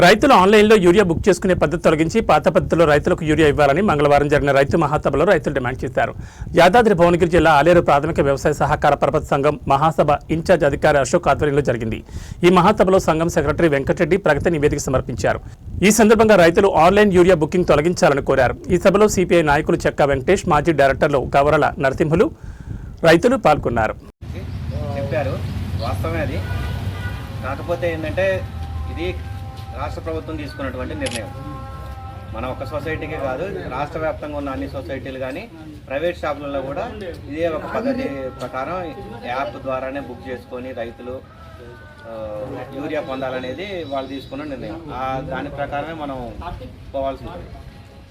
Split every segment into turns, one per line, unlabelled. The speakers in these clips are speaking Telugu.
రైతులు ఆన్లైన్లో యూరియా బుక్ చేసుకునే పద్ధతి తొలగించి పాత పద్ధతిలో రైతులకు యూరియా ఇవ్వాలని మంగళవారం జరిగిన రైతు మహాసభలో రైతులు డిమాండ్ చేశారు. యాదాద్రి భువనగిరి జిల్లా ఆలేరు ప్రాథమిక వ్యవసాయ సహకార పరపతి సంఘం మహాసభ ఇన్ఛార్జ్ అధికారి అశోక్ ఆధ్వర్యంలో జరిగింది. ఈ మహాసభలో సంఘం సెక్రటరీ వెంకటరెడ్డి ప్రగతి నివేదిక సమర్పించారు. ఈ సందర్భంగా రైతులు ఆన్లైన్ యూరియా బుకింగ్ తొలగించాలని కోరారు. ఈ సభలో సిపిఐ నాయకులు చెక్కా వెంకటేష్, మాజీ డైరెక్టర్లు గవరల నరసింహులు, రైతులు పాల్గొన్నారు.
కాకపోతే ఏంటంటే ఇది రాష్ట్ర ప్రభుత్వం తీసుకున్నటువంటి నిర్ణయం. మన ఒక సొసైటీకే కాదు, రాష్ట్ర వ్యాప్తంగా ఉన్న అన్ని సొసైటీలు కానీ ప్రైవేట్ షాపులలో కూడా ఇదే ఒక పద్ధతి ప్రకారం యాప్ ద్వారానే బుక్ చేసుకొని రైతులు యూరియా పొందాలనేది వాళ్ళు తీసుకున్న నిర్ణయం. దాని ప్రకారమే మనం పోవాల్సి ఉంటుంది.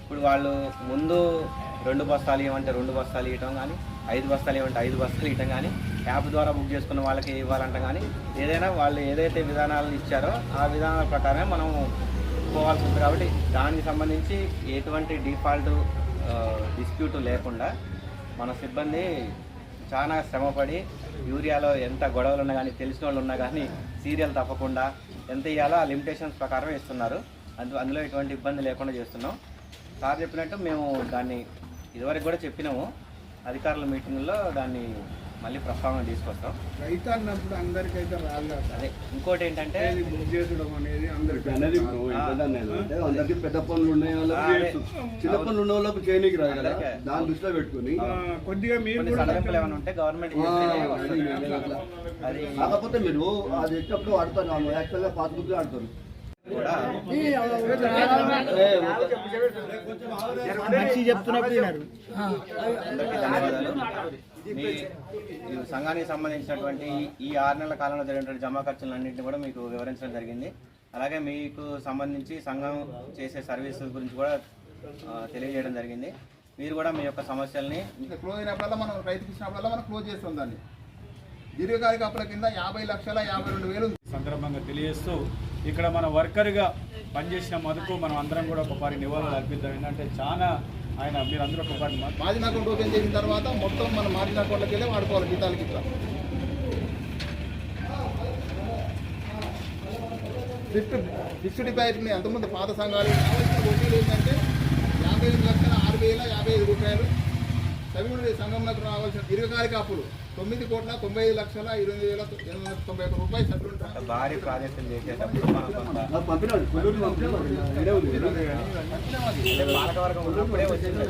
ఇప్పుడు వాళ్ళు ముందు 2 బస్తాలు ఇవ్వమంటే 2 బస్తాలు ఇవ్వటం కానీ, 5 బస్తాలు ఇవ్వమంటే 5 బస్తాలు ఇవ్వటం కానీ, యాప్ ద్వారా బుక్ చేసుకున్న వాళ్ళకి ఇవ్వాలంట కానీ, ఏదైనా వాళ్ళు ఏదైతే విధానాలు ఇచ్చారో ఆ విధానాల ప్రకారమే మనం పోవాల్సి ఉంది. కాబట్టి దానికి సంబంధించి ఎటువంటి డిఫాల్ట్ డిస్ప్యూట్ లేకుండా మన సిబ్బంది చాలా శ్రమపడి యూరియాలో ఎంత గొడవలు ఉన్నా కానీ, తెలిసిన వాళ్ళు ఉన్నా కానీ సీరియల్ తప్పకుండా ఎంత ఇవ్వాలో ఆ లిమిటేషన్స్ ప్రకారం ఇస్తున్నారు. అందులో ఎటువంటి ఇబ్బంది లేకుండా చేస్తున్నాం. సార్ చెప్పినట్టు మేము దాన్ని ఇదివరకు కూడా చెప్పినాము. అధికారుల మీటింగ్లో దాన్ని మళ్ళీ ప్రస్తావన తీసుకొస్తాం.
రైతు అన్నప్పుడు అందరికైతే రాదు.
అదే ఇంకోటి ఏంటంటే
బుక్ చేసుకోవడం అనేది అందరికీ
పెద్ద పనులు ఉన్నాయి, చిన్న పనులు ఉన్న వాళ్ళకు చేయనీకి రాదు కదా, దాని దృష్టిలో పెట్టుకుని
కొద్దిగా మీరు
సడలింపులు ఏమైనా ఉంటే గవర్నమెంట్ అది
కాకపోతే మీరు అది ఎక్కప్పుడు ఆడతారు, యాక్చువల్గా పాస్బుక్ ఆడతారు.
మీ సంఘానికి సంబంధించినటువంటి ఈ 6 నెలల కాలంలో జరిగినటువంటి జమా ఖర్చులన్నింటినీ కూడా మీకు వివరించడం జరిగింది. అలాగే మీకు సంబంధించి సంఘం చేసే సర్వీసుల గురించి కూడా తెలియజేయడం జరిగింది. మీరు కూడా మీ యొక్క సమస్యల్ని
క్లోజ్ అయినప్పుడల్లా మనం రైతుకి ఇచ్చినప్పుడల్లా మనం క్లోజ్ చేస్తాం. దాన్ని దీర్ఘకాలిక అప్పుల కింద 50,52,000
సందర్భంగా తెలియజేస్తూ ఇక్కడ మన వర్కర్గా పనిచేసిన మధుకు మనం అందరం కూడా ఒకసారి నివాళులు అర్పిద్దాం. ఏంటంటే చాలా ఆయన మీరందరూ ఒకసారి
మార్జిన్ అకౌంట్ ఓపెన్ చేసిన తర్వాత మొత్తం మన మార్జిన్ అకౌంట్లోకి వెళ్ళి వాడుకోవాలి జీతాలకి. ఇట్లా ఫిక్స్డ్ డిపాజిట్ని అంతకుముందు పాత సంఘాలు కావాల్సిన వడ్డీలు ఏంటంటే 55,65,55 రూపాయలు. తమిళ సంఘంలోకి రావాల్సిన దీర్ఘకాలిక అప్పులు 9,95,28,891 రూపాయలు సభ్యులుంటారు.
భారీ ప్రాజెక్టులు చేసేటప్పుడు పాలకవర్గం ఉన్నప్పుడే వచ్చింది.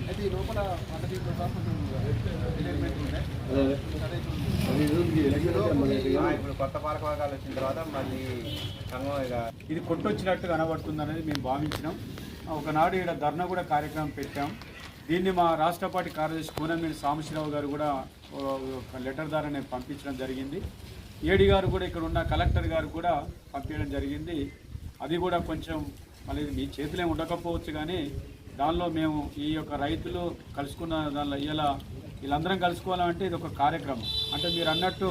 అయితే ఈ లోపల
ఇప్పుడు కొత్త పాలకవర్గాలు వచ్చిన తర్వాత మళ్ళీ సంఘం
ఇది కొట్టొచ్చినట్టు కనబడుతుంది అనేది మేము భావించినాం. ఒకనాడు ఇక్కడ ధర్నా కూడా కార్యక్రమం పెట్టాం. దీన్ని మా రాష్ట్ర పార్టీ కార్యదర్శి కూనంనేని సాంబశివరావు గారు కూడా ఒక లెటర్ ద్వారా నేను పంపించడం జరిగింది. ఏడీ గారు కూడా ఇక్కడ ఉన్న కలెక్టర్ గారు కూడా పంపించడం జరిగింది. అది కూడా కొంచెం మళ్ళీ మీ చేతిలో ఉండకపోవచ్చు కానీ దానిలో మేము ఈ యొక్క రైతులు కలుసుకున్న దానిలో వీళ్ళందరం కలుసుకోవాలంటే ఇది ఒక కార్యక్రమం. అంటే మీరు అన్నట్టు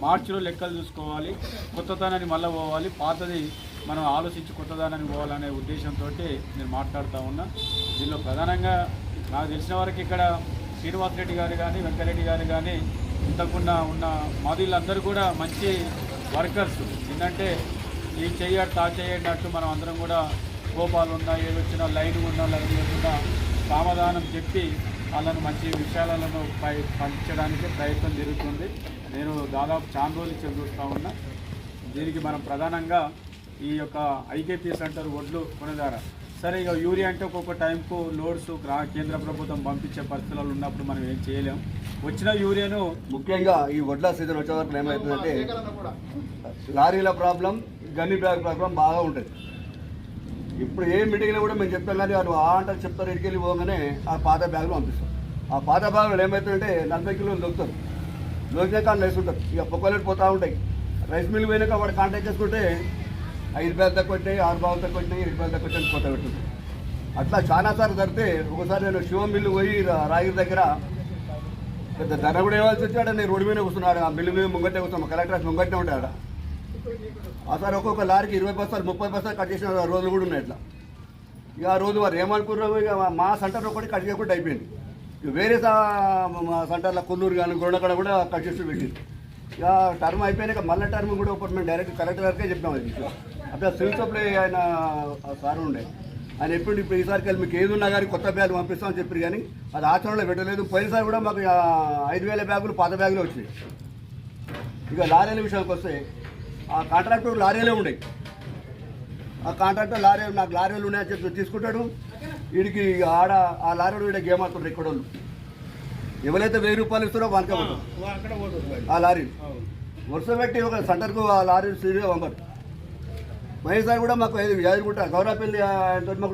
మార్చిలో లెక్కలు చూసుకోవాలి, కొత్తదనాన్ని మళ్ళీ పోవాలి, పాతది మనం ఆలోచించి కొత్తదనాన్ని పోవాలనే ఉద్దేశంతో నేను మాట్లాడుతూ ఉన్నా. దీనిలో ప్రధానంగా నాకు తెలిసిన వరకు ఇక్కడ శ్రీనివాసరెడ్డి గారు కానీ, వెంకరెడ్డి గారు కానీ, ఇంతకుండా ఉన్న మాదిళ్ళందరూ కూడా మంచి వర్కర్స్. ఏంటంటే ఈ చెయ్యట్టు ఆ చేయన్నట్టు మనం అందరం కూడా కోపాలు ఉన్నా, ఏది వచ్చినా లైన్ ఉన్నా లేకుండా సమాధానం చెప్పి వాళ్ళను మంచి విషయాలను పంచడానికి ప్రయత్నం జరుగుతుంది. నేను దాదాపు చాలా రోజులు చూస్తూ ఉన్నా. దీనికి మనం ప్రధానంగా ఈ యొక్క ఐకేపీ సెంటర్ ఒడ్లు కొనేదారా సరే, ఇక యూరియా అంటే ఒక్కొక్క టైంకు లోడ్స్ కేంద్ర ప్రభుత్వం పంపించే పరిస్థితులు ఉన్నప్పుడు మనం ఏం చేయలేం. వచ్చిన యూరియాను
ముఖ్యంగా ఈ వడ్ల సీజన్ వచ్చే వరకు ఏమవుతుందంటే లారీల ప్రాబ్లం, గన్ని బ్యాగ్ ప్రాబ్లం బాగా ఉంటుంది. ఇప్పుడు ఏ మీటింగ్లో కూడా మేము చెప్తాం కానీ వాళ్ళు ఆ అంటే చెప్తారు, ఇటుకెళ్ళి పోగానే ఆ పాత బ్యాగులు పంపిస్తాం. ఆ పాత బ్యాగులు ఏమవుతుందంటే 40 కిలోలు దొరుకుతారు, దొరికిన కాళ్ళు వేసుకుంటారు. ఇక పొక్కలేట్ పోతూ ఉంటాయి. రైస్ మిల్ పోయినాక వాడు కాంటాక్ట్ చేసుకుంటే 5 బ్యాగులు తక్కువ వచ్చినాయి, 6 బ్యాగులు తక్కువ వచ్చినాయి, 7 బ్యాగులు తక్కువ వచ్చి కొత్త పెడుతుంది. అట్లా చాలాసార్లు జరిగితే ఒకసారి నేను శివం మిల్లు పోయి రాగిరి దగ్గర పెద్ద ధర కూడా ఇవ్వాల్సి వచ్చాడు. నేను రోడ్డు మీద కూర్చున్నాడు, ఆ మిల్లు మీద ముంగట్టే కూర్చున్నాం, కలెక్టర్ ఆఫీస్ ముంగట్టే ఉంటాడు. ఆ సార్ ఒక్కొక్క లారీకి 20 బస్తాలు 30 బస్తాలు కట్ చేసిన రోజులు కూడా ఉన్నాయి. ఇట్లా ఇక ఆ రోజు వారు ఏమనుకున్నారు, ఇక మా సెంటర్ ఒకటి కట్ చేయకుండా అయిపోయింది. ఇక వేరే సెంటర్లో కొల్లూరు కానీ గొడవక్కడ కూడా కట్ చేస్తూ పెట్టింది. ఇక టర్మ్ అయిపోయినాక మళ్ళీ టర్మ్ కూడా ఒకటి మేము డైరెక్ట్ కలెక్టర్ గారికే చెప్పాము. అట్లా సివిల్ సప్లై ఆయన సార్ ఉండే ఆయన ఎప్పుడు ఇప్పుడు ఈసారికి వెళ్ళి మీకు ఏది ఉన్నా కానీ కొత్త బ్యాగులు పంపిస్తామని చెప్పారు కానీ అది ఆచరణలో పెట్టలేదు. పోయినసారి కూడా మాకు 5,000 బ్యాగులు పాత బ్యాగులు వచ్చినాయి. ఇక లారీల విషయానికి వస్తే ఆ కాంట్రాక్టర్ లారీలే ఉండేవి. ఆ కాంట్రాక్టర్ నాకు లారీలు ఉన్నాయని చెప్పి తీసుకుంటాడు. వీడికి ఆడ ఆ లారీలు వీడ గేమ్ ఆడుతుంటారు ఇక్కడ వాళ్ళు. ఎవరైతే 1000 రూపాయలు ఇస్తారో వానికే ఆ లారీ వరుస పెట్టి ఒక సెంటర్కు ఆ లారీ సీరియల్ పంపరు. మహేష్ సార్ కూడా మాకు 5 గుంట గౌరవపల్లి మాకు